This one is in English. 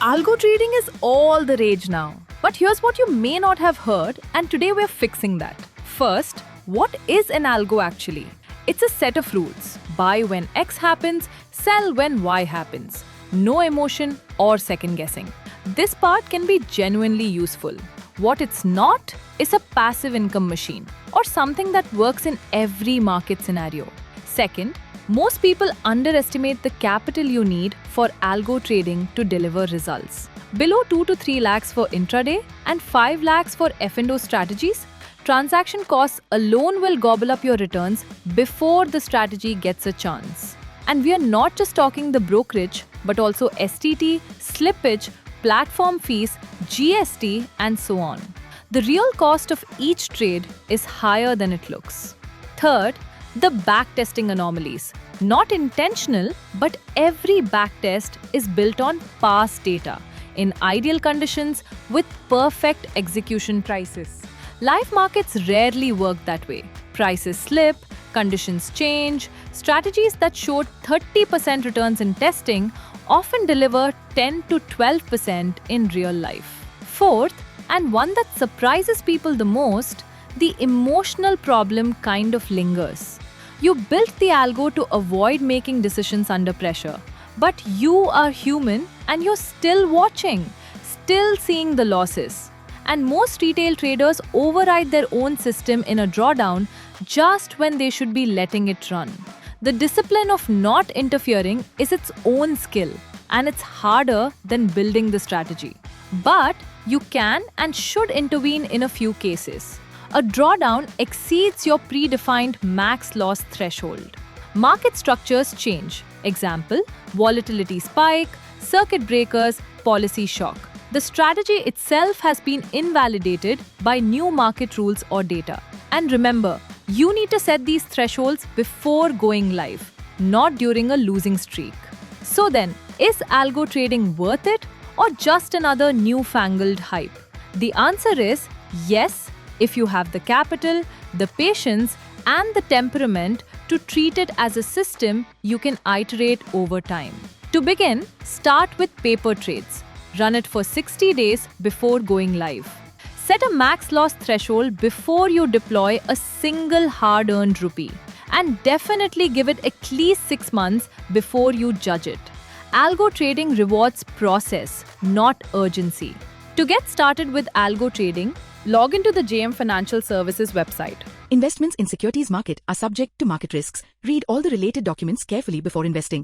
Algo trading is all the rage now. But here's what you may not have heard, and today we're fixing that. First, what is an algo actually? It's a set of rules. Buy when X happens, sell when Y happens. No emotion or second guessing. This part can be genuinely useful. What it's not is a passive income machine or something that works in every market scenario. Second, most people underestimate the capital you need for algo trading to deliver results. Below 2 to 3 lakhs for intraday and 5 lakhs for F&O strategies, transaction costs alone will gobble up your returns before the strategy gets a chance. And we are not just talking the brokerage, but also STT, slippage, platform fees, GST, and so on. The real cost of each trade is higher than it looks. Third, the backtesting anomalies. Not intentional, but every backtest is built on past data in ideal conditions with perfect execution prices. Live markets rarely work that way. Prices slip, conditions change. Strategies that showed 30% returns in testing often deliver 10 to 12% in real life. Fourth, and one that surprises people the most, the emotional problem kind of lingers. You built the algo to avoid making decisions under pressure, but you are human and you're still watching, still seeing the losses. And most retail traders override their own system in a drawdown just when they should be letting it run. The discipline of not interfering is its own skill, and it's harder than building the strategy. But you can and should intervene in a few cases. A drawdown exceeds your predefined max loss threshold. Market structures change. Example, volatility spike, circuit breakers, policy shock. The strategy itself has been invalidated by new market rules or data. And remember, you need to set these thresholds before going live, not during a losing streak. So then, is algo trading worth it or just another newfangled hype? The answer is yes, if you have the capital, the patience, and the temperament to treat it as a system you can iterate over time. To begin, start with paper trades. Run it for 60 days before going live. Set a max loss threshold before you deploy a single hard-earned rupee. And definitely give it at least 6 months before you judge it. Algo trading rewards process, not urgency. To get started with algo trading, log into the JM Financial Services website. Investments in securities market are subject to market risks. Read all the related documents carefully before investing.